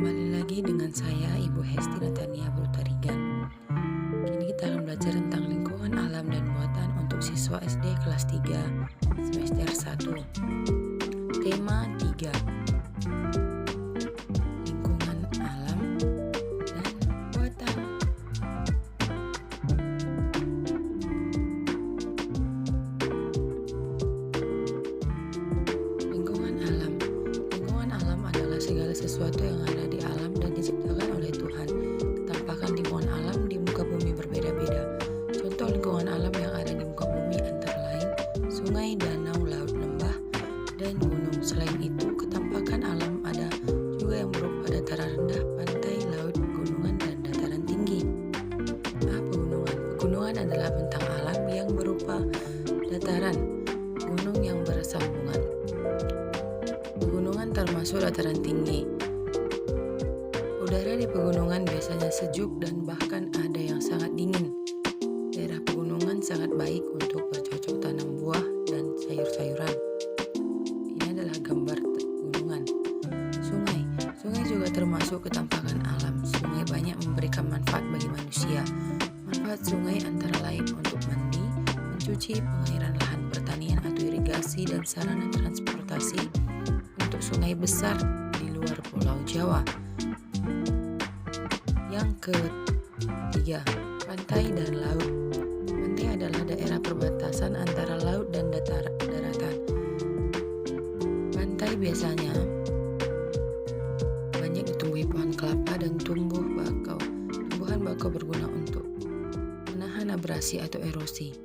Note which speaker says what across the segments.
Speaker 1: Kembali lagi dengan saya, Ibu Hesti Natania Brutarigan. Kini kita akan belajar tentang lingkungan alam dan buatan untuk siswa SD kelas 3 semester 1. Tema 3. Lingkungan alam dan buatan. Lingkungan alam. Lingkungan alam adalah segala sesuatu yang ada di alam dan diciptakan oleh Tuhan. Ketampakan lingkungan alam di muka bumi berbeda-beda. Contoh lingkungan alam yang ada di muka bumi antara lain sungai, danau, laut, lembah, dan gunung. Selain itu, ketampakan alam ada juga yang berupa dataran rendah, pantai, laut, pegunungan, dan dataran tinggi. Pegunungan. Pegunungan adalah bentang alam yang berupa dataran gunung yang bersambungan. Pegunungan termasuk dataran tinggi. Udara di pegunungan biasanya sejuk dan bahkan ada yang sangat dingin. Daerah pegunungan sangat baik untuk bercocok tanam buah dan sayur-sayuran. Ini adalah gambar pegunungan. Sungai. Sungai juga termasuk ketampakan alam. Sungai banyak memberikan manfaat bagi manusia. Manfaat sungai antara lain untuk mandi, mencuci, pengairan lahan pertanian atau irigasi, dan sarana transportasi untuk sungai besar di luar Pulau Jawa. Yang ketiga, pantai dan laut. Pantai adalah daerah perbatasan antara laut dan daratan. Pantai biasanya banyak ditumbuhi pohon kelapa dan tumbuhan bakau berguna untuk menahan abrasi atau erosi.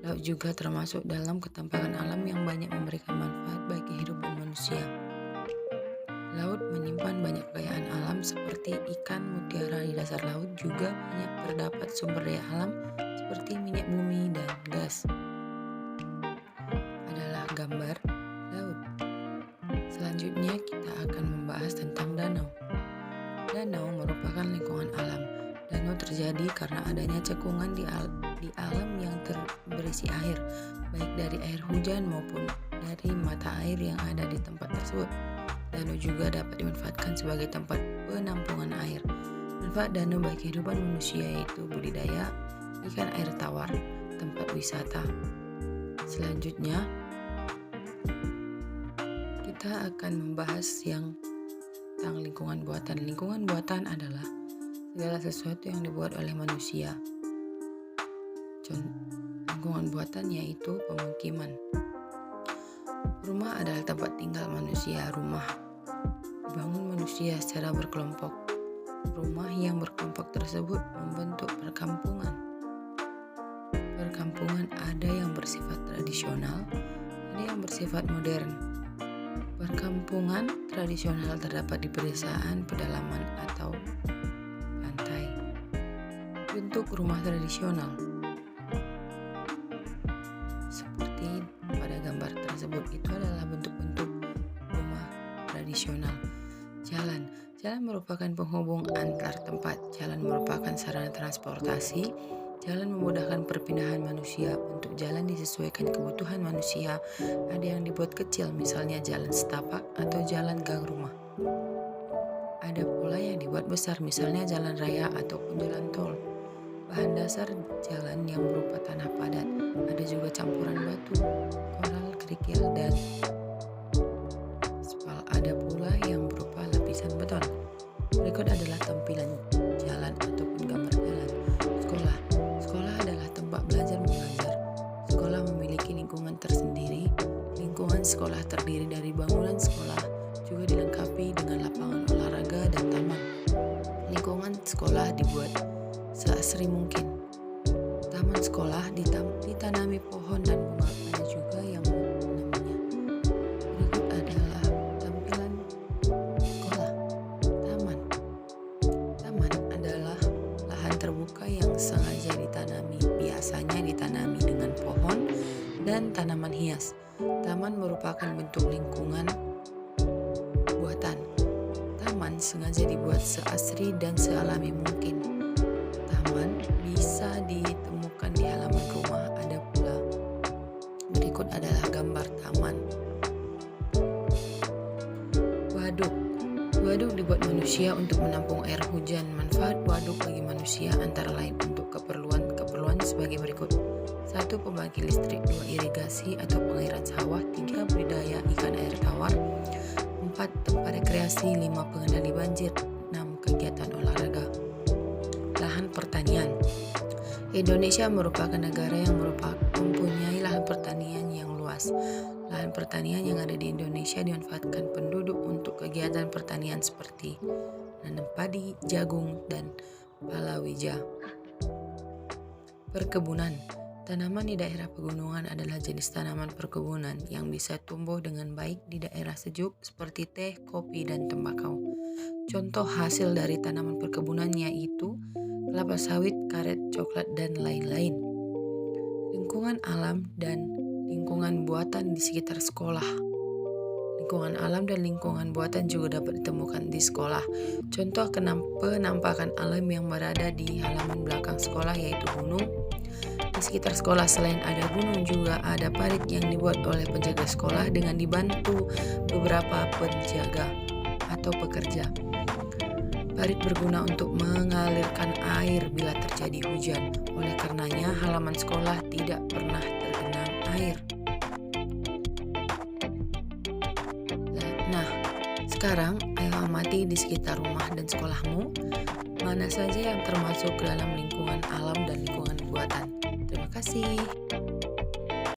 Speaker 1: Laut juga termasuk dalam ketampakan alam yang banyak memberikan manfaat bagi kehidupan manusia. Laut menyimpan banyak kekayaan alam seperti ikan, mutiara di dasar laut. Juga banyak terdapat sumber daya alam seperti minyak bumi dan gas. Adalah gambar laut. Selanjutnya kita akan membahas tentang danau. Danau merupakan lingkungan alam. Danau terjadi karena adanya cekungan di alam yang berisi air, baik dari air hujan maupun dari mata air yang ada di tempat tersebut. Danau juga dapat dimanfaatkan sebagai tempat penampungan air. Manfaat danau bagi kehidupan manusia yaitu budidaya ikan air tawar, tempat wisata. Selanjutnya, kita akan membahas yang tentang lingkungan buatan. Lingkungan buatan adalah segala sesuatu yang dibuat oleh manusia. Lingkungan buatan yaitu pemukiman. Rumah adalah tempat tinggal manusia. Rumah dibangun manusia secara berkelompok. Rumah yang berkelompok tersebut membentuk perkampungan. Perkampungan ada yang bersifat tradisional, ada yang bersifat modern. Perkampungan tradisional terdapat di pedesaan, pedalaman, atau pantai. Bentuk rumah tradisional seperti pada gambar tersebut itu adalah bentuk-bentuk rumah tradisional. Jalan merupakan penghubung antar tempat. Jalan merupakan sarana transportasi. Jalan memudahkan perpindahan manusia. Untuk jalan disesuaikan kebutuhan manusia. Ada yang dibuat kecil, misalnya jalan setapak atau jalan gang rumah. Ada pula yang dibuat besar, misalnya jalan raya ataupun jalan tol. Bahan dasar jalan yang berupa tanah padat. Ada juga campuran batu, koral, kerikil, dan aspal. Ada pula yang berupa lapisan beton. Berikut adalah tampilan jalan ataupun gambar jalan. Sekolah adalah tempat belajar mengajar. Sekolah memiliki lingkungan tersendiri. Lingkungan sekolah terdiri dari bangunan sekolah, juga dilengkapi dengan lapangan olahraga dan taman. Lingkungan sekolah dibuat seasri mungkin. Taman sekolah ditanami pohon dan bunga. Ada juga yang menanaminya. Berikut adalah tampilan sekolah. Taman adalah lahan terbuka yang sengaja ditanami. Biasanya ditanami dengan pohon dan tanaman hias. Taman merupakan bentuk lingkungan buatan. Taman sengaja dibuat seasri dan sealami mungkin. Taman bisa ditemukan di halaman rumah. Ada pula. Berikut adalah gambar taman. Waduk. Waduk dibuat manusia untuk menampung air hujan. Manfaat waduk bagi manusia antara lain untuk keperluan sebagai berikut. 1. Pembangkit listrik. 2. Irigasi atau pengairan sawah. 3. Budidaya ikan air tawar. 4. Tempat rekreasi. 5. Pengendali banjir. 6. Kegiatan olahraga. Lahan pertanian. Indonesia merupakan negara yang mempunyai lahan pertanian yang luas. Lahan pertanian yang ada di Indonesia dimanfaatkan penduduk untuk kegiatan pertanian seperti menanam padi, jagung, dan palawija. Perkebunan. Tanaman di daerah pegunungan adalah jenis tanaman perkebunan yang bisa tumbuh dengan baik di daerah sejuk seperti teh, kopi, dan tembakau. Contoh hasil dari tanaman perkebunan yaitu kelapa sawit, karet, coklat, dan lain-lain. Lingkungan alam dan lingkungan buatan di sekitar sekolah. Lingkungan alam dan lingkungan buatan juga dapat ditemukan di sekolah. Contoh penampakan alam yang berada di halaman belakang sekolah yaitu gunung. Di sekitar sekolah selain ada gunung juga ada parit yang dibuat oleh penjaga sekolah dengan dibantu beberapa penjaga atau pekerja. Parit berguna untuk mengalirkan air bila terjadi hujan. Oleh karenanya, halaman sekolah tidak pernah tergenang air. Nah, sekarang ayo amati di sekitar rumah dan sekolahmu, mana saja yang termasuk dalam lingkungan alam dan lingkungan buatan. Terima kasih.